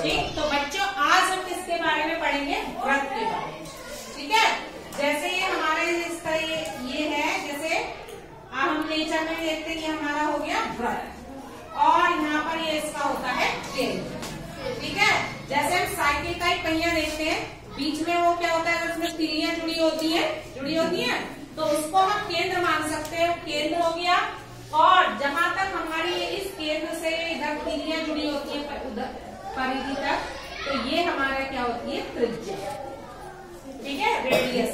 ठीक, तो बच्चों आज हम किसके बारे में पढ़ेंगे? व्रत के बारे में। ठीक है, जैसे ये हमारे इसका ये है, जैसे हम नेचर में देखते हैं, ये हमारा हो गया व्रत और यहाँ पर ये इसका होता है केंद्र। ठीक है, जैसे हम साइकिल का एक पहिया देखते हैं, बीच में वो क्या होता है, अगर उसमें तिल्लियां जुड़ी होती है तो उसको हम केंद्र मान सकते हैं, केंद्र हो गया। और जहां तक हमारी इस केंद्र से इधर तिल्लियां जुड़ी होती है परिधि तक, तो ये हमारा क्या होती है? त्रिज्या। ठीक है, रेडियस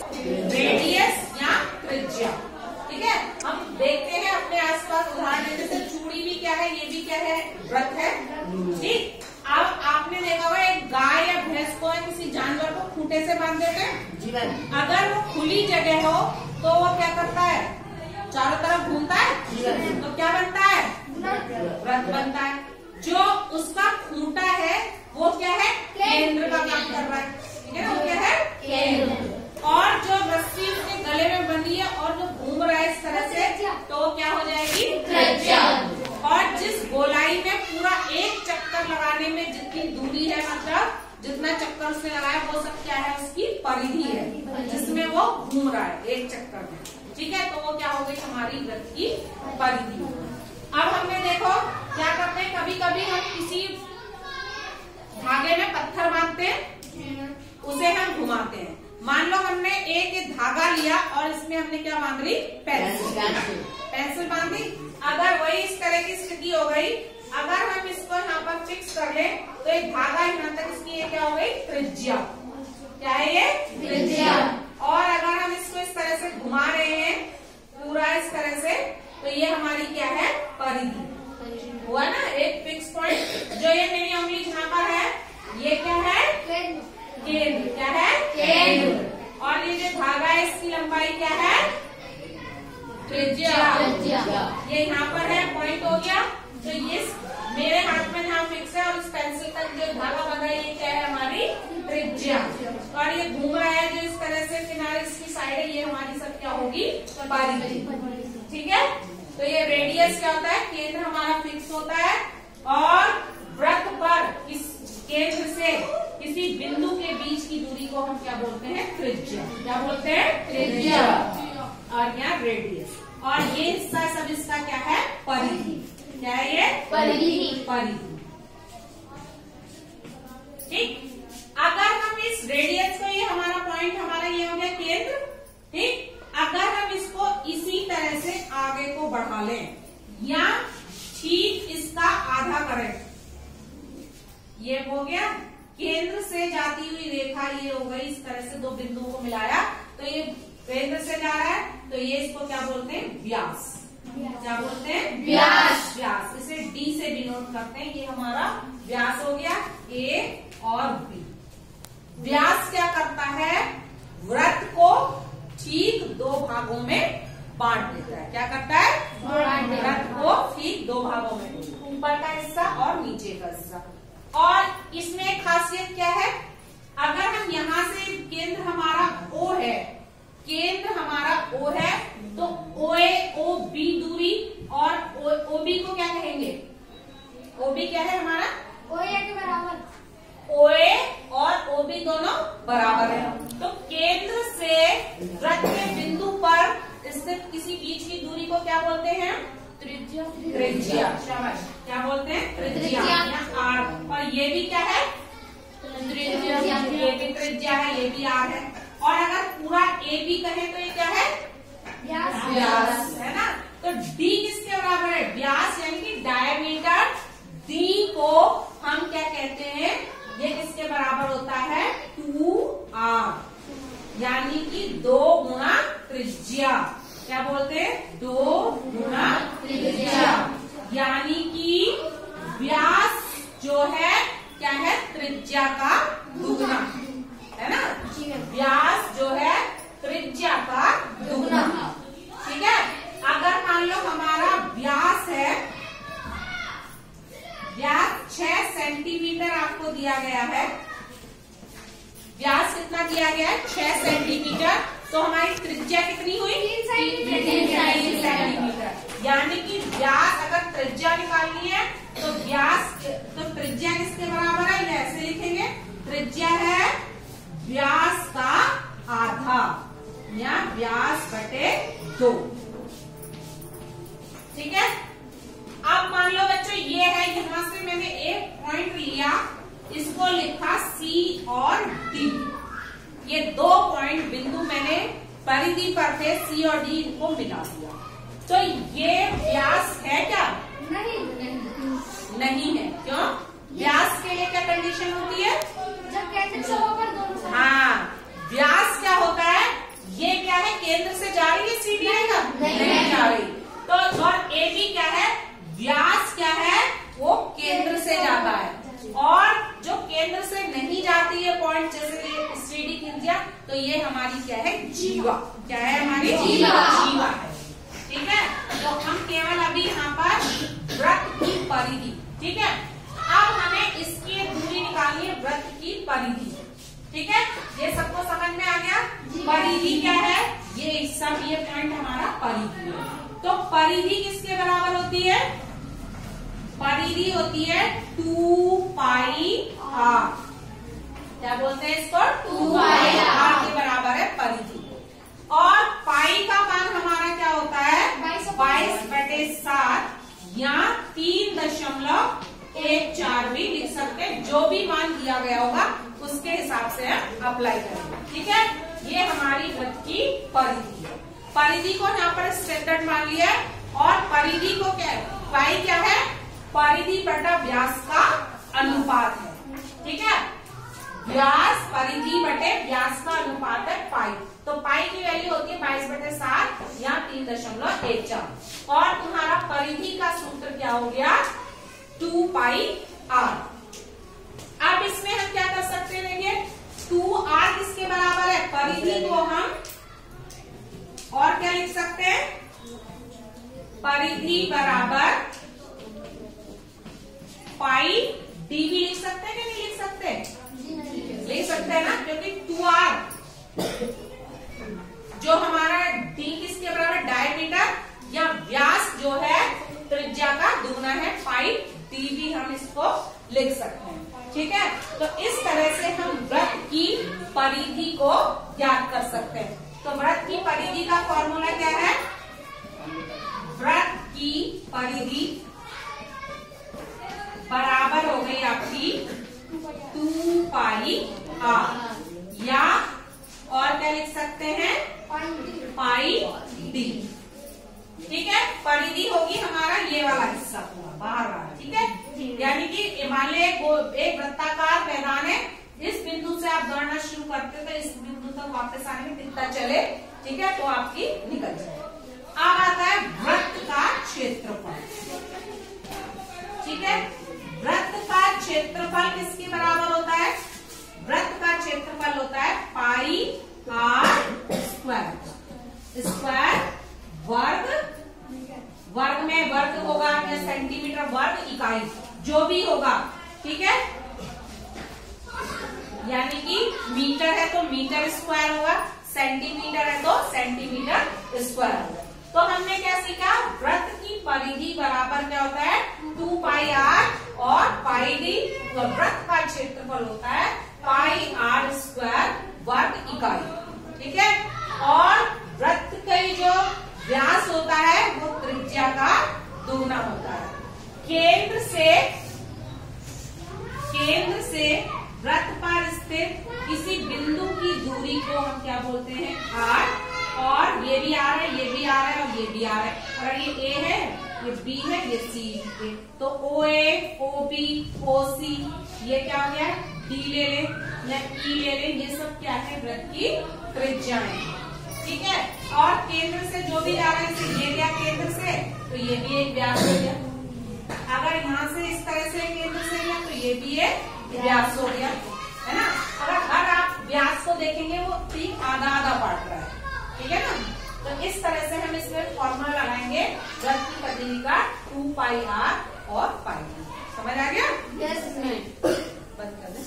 या त्रिज्या। ठीक है, हम देखते हैं अपने आसपास उदाहरण, जैसे चूड़ी भी क्या है, ये भी क्या है? व्रत है। ठीक, अब आपने देखा होगा एक गाय या भैंस को या किसी जानवर को खूंटे से बांध देते हैं जीवन। अगर वो खुली जगह हो तो वो क्या करता है? चारों तरफ घूमता है जीवन। तो क्या बनता है? व्रत बनता है। जो उसका खूंटा है वो क्या है? केंद्र का काम कर रहा है। ठीक है ना, वो क्या है? केंद्र। और जो रस्सी उसके गले में बंधी है और जो घूम रहा है इस तरह से, तो वो क्या हो जाएगी? त्रिज्या। और जिस गोलाई में पूरा एक चक्कर लगाने में जितनी दूरी है, मतलब जितना चक्कर उसने लगाया, वो सब क्या है? उसकी परिधि है, जिसमें वो घूम रहा है एक चक्कर में। ठीक है, तो वो क्या हो गई? हमारी व्रत की परिधि। अब हमने देखो क्या करते हैं, कभी कभी हम किसी धागे में पत्थर बांधते हैं, उसे हम घुमाते हैं। मान लो हमने एक धागा लिया और इसमें हमने क्या बांध ली? पेंसिल बांधी। अगर वही इस तरह की स्थिति हो गई, अगर हम इसको यहाँ पर फिक्स कर लें, तो एक धागा यहाँ तक, इसकी ये क्या हो गई? त्रिज्या। क्या है ये? त्रिज्या। और अगर हम इसको इस तरह से घुमा रहे हैं पूरा इस तरह से, तो ये हमारी क्या है? परिधि। हुआ ना एक फिक्स पॉइंट। जो ये मेरी उंगली जहाँ पर है, ये क्या है? केंद्र। क्या है? केंद्र। और ये जो धागा है, इसकी लंबाई क्या है? त्रिज्या। ये यहाँ पर है, पॉइंट हो गया। तो ये मेरे हाथ में यहाँ फिक्स है और इस पेंसिल तक जो धागा बंधा है, ये क्या है? हमारी त्रिज्या। और ये घूम रहा है जो इस तरह से किनारे, इसकी साइड है, ये हमारी सब क्या होगी? परिधि। ठीक है, तो ये रेडियस क्या होता है? केंद्र हमारा फिक्स होता है। और व्रत पर इस केंद्र से किसी बिंदु के बीच की दूरी को हम क्या बोलते हैं? त्रिज्या। क्या बोलते हैं? त्रिज्या। और यहाँ रेडियस। और ये हिस्सा सब इसका क्या है? परिधि। क्या है ये? परिधि। ठीक, अगर हम इस रेडियस को, ये हमारा पॉइंट, हमारा ये हो गया केंद्र। ठीक, अगर हम इसको इसी तरह से आगे को बढ़ा लें या ठीक इसका आधा करें, ये हो गया केंद्र से जाती हुई रेखा, ये हो गई इस तरह से, दो बिंदुओं को मिलाया तो ये केंद्र से जा रहा है, तो ये इसको क्या बोलते हैं? व्यास। क्या बोलते हैं? व्यास। व्यास, इसे डी से डिनोट करते हैं। ये हमारा व्यास हो गया, ए और बी। व्यास क्या करता है? व्रत को ठीक दो भागों में बांट देता है। क्या करता है? व्रत को ठीक दो भागों में, ऊपर का हिस्सा और नीचे का हिस्सा। और इसमें एक खासियत क्या है? अगर हम यहाँ से केंद्र हमारा O है, केंद्र हमारा O है, तो OA OB दूरी और OB को क्या कहेंगे? OB क्या है हमारा? OA के बराबर। OA और OB दोनों बराबर है। तो केंद्र से व्रत के बिंदु पर स्थित किसी बीच की दूरी को क्या बोलते हैं? त्रिज्या। त्रिज्या, शाबाश। क्या बोलते हैं? त्रिज्या या आर। और ये भी क्या है? त्रिज्या। ये भी त्रिज्या है, ये भी आर है। और अगर पूरा ए बी कहें तो ये क्या है? व्यास। व्यास है ना। तो डी किसके बराबर है? व्यास यानी कि डायमीटर। डी को हम क्या कहते हैं? ये किसके बराबर होता है? 2r, यानी कि 2 गुणा त्रिज्या। क्या बोलते हैं? 2 गुणा त्रिज्या, यानी कि व्यास जो है क्या है? त्रिज्या का दुगुना, है ना। व्यास जो है त्रिज्या का दुगुना। ठीक है, अगर मान लो हमारा व्यास है, व्यास 6 सेंटीमीटर आपको दिया गया है। व्यास कितना दिया गया है? 6 सेंटीमीटर। तो हमारी त्रिज्या कितनी हुई? 3 सेंटीमीटर। यानी कि व्यास, अगर त्रिज्या निकालनी है तो व्यास, तो त्रिज्या किसके बराबर है? ऐसे त्रिज्या है व्यास का आधा या व्यास बटे 2। ठीक है। अब मान लो बच्चों ये है, यहां से मैंने एक पॉइंट लिया, इसको लिखा सी और डी। ये 2 पॉइंट बिंदु मैंने परिधि पर थे, सी और डी, इनको मिला दिया। तो ये व्यास है क्या? नहीं है। क्यों? व्यास के लिए क्या कंडीशन होती है? जब केंद्र से होकर दोनों साइड। हाँ, व्यास क्या होता है? ये क्या है, केंद्र से जा रही है सी डी का? नहीं जा रही। तो और ए बी क्या है? व्यास क्या है? वो केंद्र से जाता है। और जो केंद्र से नहीं जाती है पॉइंट, जैसे सी डी त्रिज्या, तो ये हमारी क्या है? जीवा। क्या है हमारी? जीवा है। ठीक है। तो हम केवल अभी यहाँ पर वृत्त की परिधि, ठीक है, अब हमें इसकी दूरी निकालनी है, वृत्त की परिधि। ठीक है, ये सबको समझ में आ गया? परिधि क्या है? ये सब ये पॉइंट हमारा परिधि है। तो परिधि किसके बराबर होती है? परिधि होती है 2 पाई r। क्या बोलते हैं इसको? 2 पाई r के बराबर है परिधि। और पाई का मान हमारा क्या होता है? 22/7 या 3.14 भी लिख सकते हैं। जो भी मान दिया गया होगा उसके हिसाब से हम अप्लाई करेंगे। ठीक है, ये हमारी वृत्त की परिधि है। परिधि को यहाँ पर स्टैंडर्ड मान लिया है। और परिधि को क्या है? पाई क्या है? परिधि बटा व्यास का अनुपात है। ठीक है, व्यास परिधि बटे व्यास का अनुपात है पाई। तो पाई की वैल्यू होती है 22/7 या 3.14। और तुम्हारा परिधि का सूत्र क्या हो गया? 2 पाई r। अब इसमें हम क्या कर सकते हैं? देखिए 2r किसके बराबर है? परिधि को हम और क्या लिख सकते हैं? परिधि बराबर पाई डी भी लिख सकते हैं कि नहीं लिख सकते? लिख सकते हैं ना, क्योंकि 2r जो हमारा डी किसके बराबर? डायमीटर या व्यास जो है त्रिज्या का दुगना है, पाई डी भी हम इसको लिख सकते हैं। ठीक है, तो इस तरह से हम वृत्त की परिधि को ज्ञात कर सकते हैं। तो वृत्त की परिधि का फॉर्मूला क्या है? वृत्त की परिधि बराबर हो गई आपकी 2 पाई r, या और क्या लिख सकते हैं? पाई डी। ठीक है, परिधि होगी हमारा ये वाला हिस्सा पूरा बाहर वाला। ठीक है, यानी कि मान लीजिए एक वृत्ताकार मैदान है, इस बिंदु से आप दौड़ना शुरू करते हो तो इस बिंदु तक वापस आने में कितना चले, ठीक है, तो आपकी निकल जाए। अब आता है वृत्त का क्षेत्रफल। ठीक है, वृत्त का क्षेत्रफल किसके बराबर होता है? वृत्त का क्षेत्रफल होता है पाई r स्क्वायर वर्ग, वर्ग में वर्ग होगा या सेंटीमीटर वर्ग इकाई जो भी होगा। ठीक है, यानी कि मीटर है तो मीटर स्क्वायर होगा, सेंटीमीटर है तो सेंटीमीटर स्क्वायर होगा। तो हमने क्या सीखा? वृत्त की परिधि बराबर क्या होता है? 2 पाई r और पाई डी। तो वृत्त का क्षेत्रफल होता है पाई r स्क्वायर वर्ग इकाई। ठीक है, और वृत्त का जो व्यास होता है वो त्रिज्या का दुगना होता है। केंद्र से वृत्त पर स्थित किसी बिंदु की दूरी को हम क्या बोलते हैं? r। और ये भी r है, ये भी r है और ये भी r है। और ये a है, ये b है, ये c है। तो OA, OB, OC ये क्या हो गया? d ले ले या e ले ले, ये सब क्या है? वृत्त की त्रिज्याएं। ठीक है, और केंद्र से जो भी जा रहा है, ये गया केंद्र से तो ये भी एक व्यास हो गया। अगर यहाँ से इस तरह से केंद्र से गया तो ये भी एक व्यास हो गया, है ना। अगर आप व्यास को देखेंगे वो ठीक आधा आधा बांट रहा है। ठीक है ना, तो इस तरह से हम इसमें फॉर्मूला लगाएंगे वृत्त की परिधि का 2 पाई r और पाई। समझ आ गया? Yes ma'am. बंद कर दे।